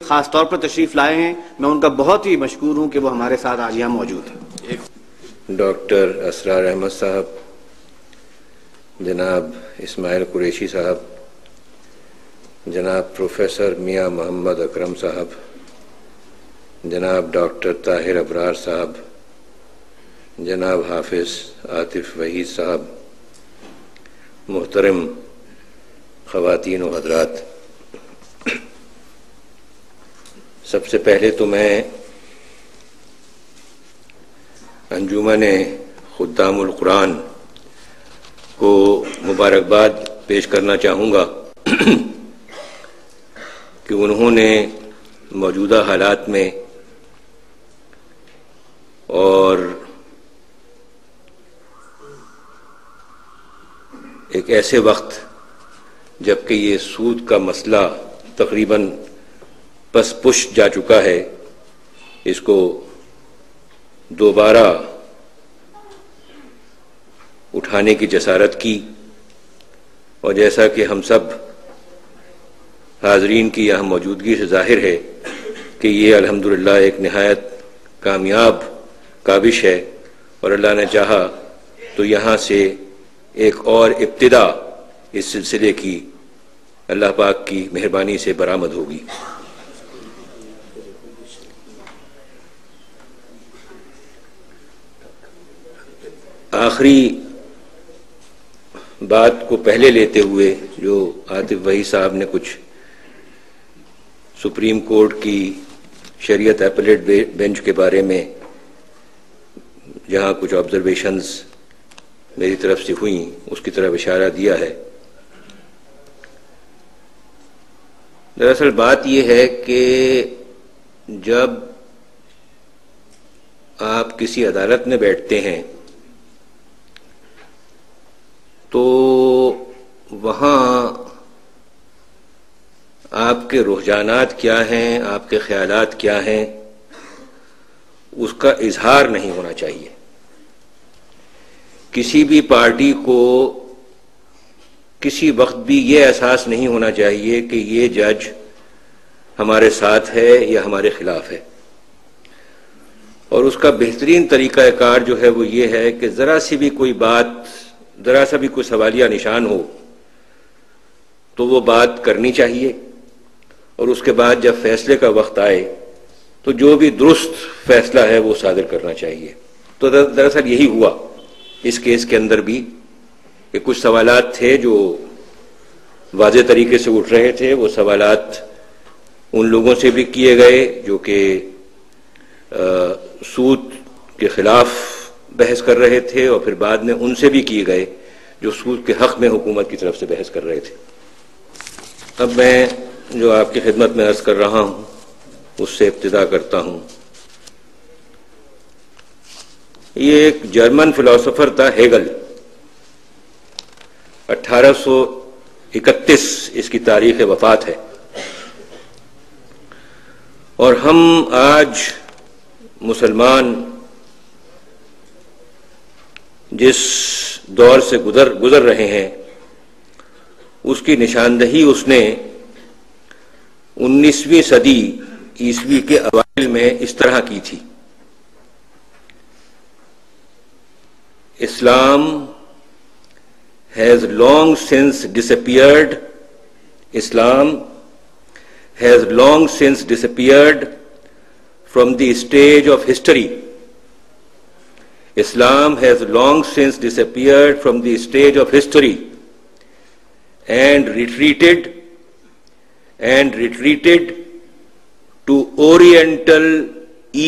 خاص طور پر تشریف لائے ہیں، میں ان کا بہت ہی مشکور ہوں کہ وہ ہمارے ساتھ آج یہاں موجود ہیں۔ ڈاکٹر اسرار احمد صاحب، جناب اسماعیل قریشی صاحب، جناب پروفیسر میاں محمد اکرم صاحب، جناب ڈاکٹر طاہر ابرار صاحب، جناب حافظ عاطف وحید صاحب، محترم خواتین و حضرات، سب سے پہلے تو میں انجمن خدام القرآن کو مبارکباد پیش کرنا چاہوں گا کہ انہوں نے موجودہ حالات میں اور ایک ایسے وقت جبکہ یہ سود کا مسئلہ تقریباً پس پش جا چکا ہے، اس کو دوبارہ اٹھانے کی جسارت کی، اور جیسا کہ ہم سب حاضرین کی یہاں موجودگی سے ظاہر ہے کہ یہ الحمدللہ ایک نہایت کامیاب کاوش ہے، اور اللہ نے چاہا تو یہاں سے ایک اور ابتدا اس سلسلے کی اللہ پاک کی مہربانی سے برآمد ہوگی۔ آخری بات کو پہلے لیتے ہوئے جو عاطف وحید صاحب نے کچھ سپریم کورٹ کی شریعت ایپلیٹ بینچ کے بارے میں جہاں کچھ آبزرویشنز میری طرف سے ہوئیں اس کی طرف اشارہ دیا ہے۔ دراصل بات یہ ہے کہ جب آپ کسی عدالت میں بیٹھتے ہیں تو وہاں آپ کے رجحانات کیا ہیں، آپ کے خیالات کیا ہیں، اس کا اظہار نہیں ہونا چاہیے۔ کسی بھی پارٹی کو کسی وقت بھی یہ احساس نہیں ہونا چاہیے کہ یہ جج ہمارے ساتھ ہے یا ہمارے خلاف ہے، اور اس کا بہترین طریقہ کار جو ہے وہ یہ ہے کہ ذرا سی بھی کوئی بات، ذرا سا بھی کوئی سوالیہ نشان ہو تو وہ بات کرنی چاہیے، اور اس کے بعد جب فیصلے کا وقت آئے تو جو بھی درست فیصلہ ہے وہ صادر کرنا چاہیے۔ تو دراصل یہی ہوا اس کیس کے اندر بھی کہ کچھ سوالات تھے جو واضح طریقے سے اٹھ رہے تھے، وہ سوالات ان لوگوں سے بھی کیے گئے جو کہ سود کے خلاف بحث کر رہے تھے، اور پھر بعد میں ان سے بھی کیے گئے جو سود کے حق میں حکومت کی طرف سے بحث کر رہے تھے۔ اب میں جو آپ کی خدمت میں عرض کر رہا ہوں اس سے ابتدا کرتا ہوں۔ یہ ایک جرمن فلاسفر تھا، ہیگل، 1831 اس کی تاریخ وفات ہے، اور ہم آج مسلمان جس دور سے گزر رہے ہیں اس کی نشاندہی اس نے 19ویں صدی عیسوی کے اوائل میں اس طرح کی تھی۔ Islam has long since disappeared. Islam has long since disappeared from the stage of history. Islam has long since disappeared from the stage of history and retreated to Oriental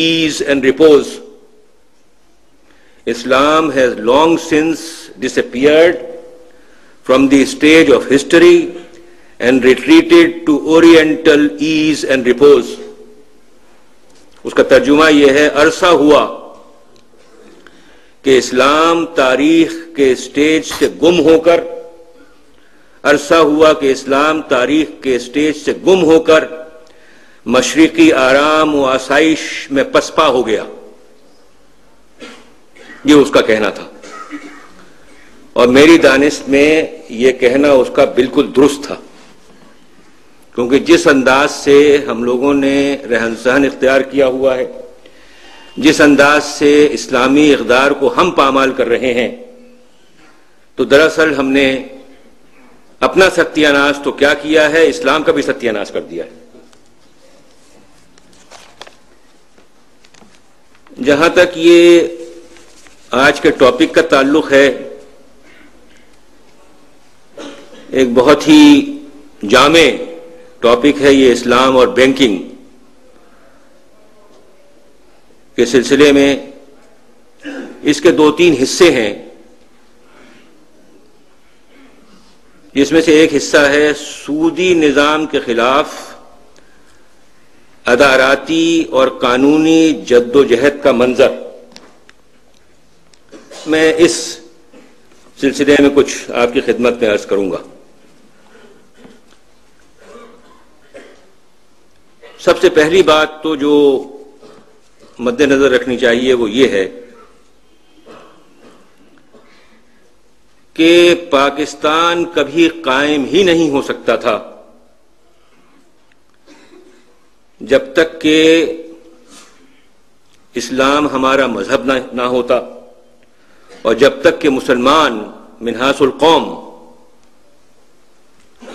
ease and repose. Islam has long since disappeared from the stage of history and retreated to Oriental ease and repose. اس کا ترجمہ یہ ہے، عرصہ ہوا کہ اسلام تاریخ کے stage سے گم ہو کر، عرصہ ہوا کہ اسلام تاریخ کے سٹیج سے گم ہو کر مشرقی آرام و آسائش میں پسپا ہو گیا۔ یہ اس کا کہنا تھا، اور میری دانست میں یہ کہنا اس کا بالکل درست تھا، کیونکہ جس انداز سے ہم لوگوں نے رہن سہن اختیار کیا ہوا ہے، جس انداز سے اسلامی اقدار کو ہم پامال کر رہے ہیں، تو دراصل ہم نے اپنا ستیہ ناش تو کیا کیا ہے، اسلام کا بھی ستیہ ناش کر دیا ہے۔ جہاں تک یہ آج کے ٹاپک کا تعلق ہے، ایک بہت ہی جامع ٹاپک ہے یہ اسلام اور بینکنگ کے سلسلے میں۔ اس کے 2-3 حصے ہیں، جس میں سے ایک حصہ ہے سودی نظام کے خلاف اداراتی اور قانونی جد و جہد کا منظر۔ میں اس سلسلے میں کچھ آپ کی خدمت میں عرض کروں گا۔ سب سے پہلی بات تو جو مد نظر رکھنی چاہیے وہ یہ ہے کہ پاکستان کبھی قائم ہی نہیں ہو سکتا تھا جب تک کہ اسلام ہمارا مذہب نہ ہوتا، اور جب تک کہ مسلمان منہاس القوم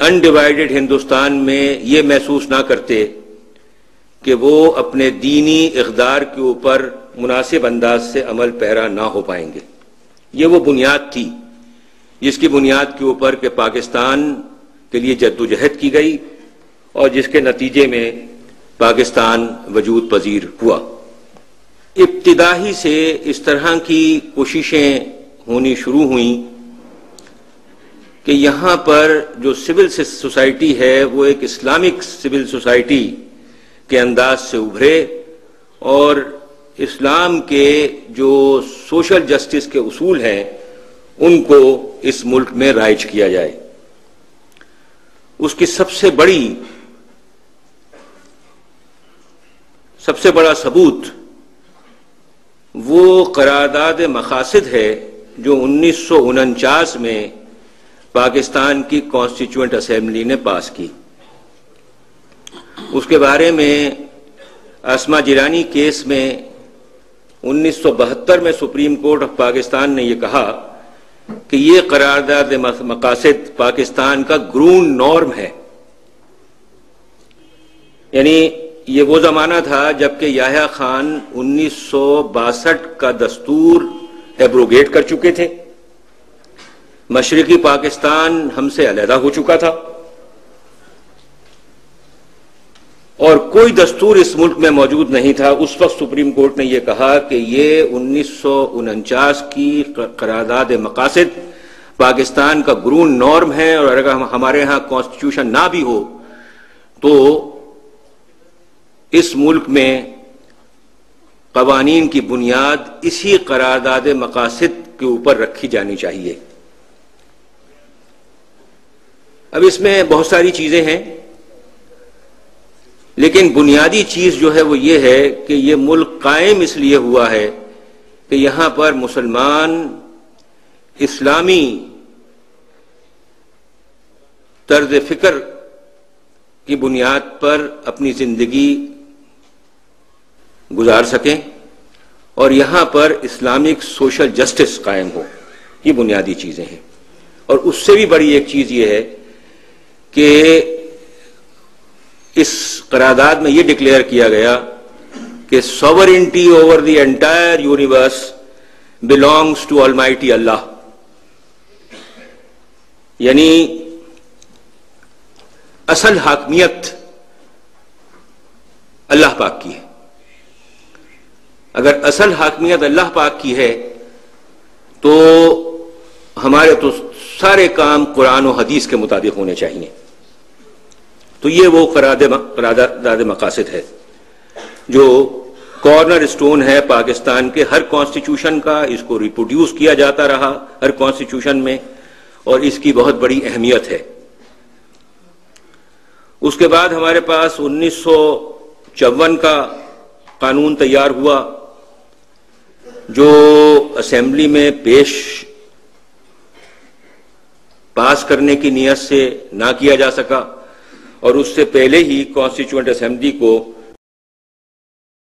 انڈیوائیڈڈ ہندوستان میں یہ محسوس نہ کرتے کہ وہ اپنے دینی اقدار کے اوپر مناسب انداز سے عمل پیرا نہ ہو پائیں گے۔ یہ وہ بنیاد تھی جس کی بنیاد کے اوپر کہ پاکستان کے لیے جد و جہد کی گئی اور جس کے نتیجے میں پاکستان وجود پذیر ہوا۔ ابتدا ہی سے اس طرح کی کوششیں ہونی شروع ہوئیں کہ یہاں پر جو سول سوسائٹی ہے وہ ایک اسلامک سول سوسائٹی کے انداز سے ابھرے، اور اسلام کے جو سوشل جسٹس کے اصول ہیں ان کو اس ملک میں رائج کیا جائے۔ اس کی سب سے بڑا ثبوت وہ قرارداد مقاصد ہے جو 1949 میں پاکستان کی کانسٹیٹیوئنٹ اسمبلی نے پاس کی۔ اس کے بارے میں اسما جیلانی کیس میں 1972 میں سپریم کورٹ آف پاکستان نے یہ کہا کہ یہ قرارداد مقاصد پاکستان کا گرون نارم ہے۔ یعنی یہ وہ زمانہ تھا جبکہ یحییٰ خان 1962 کا دستور ایبروگیٹ کر چکے تھے، مشرقی پاکستان ہم سے علیحدہ ہو چکا تھا، اور کوئی دستور اس ملک میں موجود نہیں تھا۔ اس وقت سپریم کورٹ نے یہ کہا کہ یہ 1949 کی قرارداد مقاصد پاکستان کا گرون نارم ہے، اور اگر ہمارے ہاں کانسٹیٹیوشن نہ بھی ہو تو اس ملک میں قوانین کی بنیاد اسی قرارداد مقاصد کے اوپر رکھی جانی چاہیے۔ اب اس میں بہت ساری چیزیں ہیں، لیکن بنیادی چیز جو ہے وہ یہ ہے کہ یہ ملک قائم اس لیے ہوا ہے کہ یہاں پر مسلمان اسلامی طرز فکر کی بنیاد پر اپنی زندگی گزار سکیں، اور یہاں پر اسلامک سوشل جسٹس قائم ہو۔ یہ بنیادی چیزیں ہیں، اور اس سے بھی بڑی ایک چیز یہ ہے کہ اس قرارداد میں یہ ڈکلیئر کیا گیا کہ sovereignty over the entire universe belongs to Almighty Allah، یعنی اصل حاکمیت اللہ پاک کی ہے۔ اگر اصل حاکمیت اللہ پاک کی ہے تو ہمارے تو سارے کام قرآن و حدیث کے مطابق ہونے چاہیے۔ تو یہ وہ قرارداد مقاصد ہے جو کارنر اسٹون ہے پاکستان کے ہر کانسٹیٹیوشن کا۔ اس کو ریپروڈیوس کیا جاتا رہا ہر کانسٹیٹیوشن میں، اور اس کی بہت بڑی اہمیت ہے۔ اس کے بعد ہمارے پاس 1954 کا قانون تیار ہوا جو اسمبلی میں پاس کرنے کی نیت سے نہ کیا جا سکا، اور اس سے پہلے ہی کانسٹیٹیوئنٹ اسمبلی کو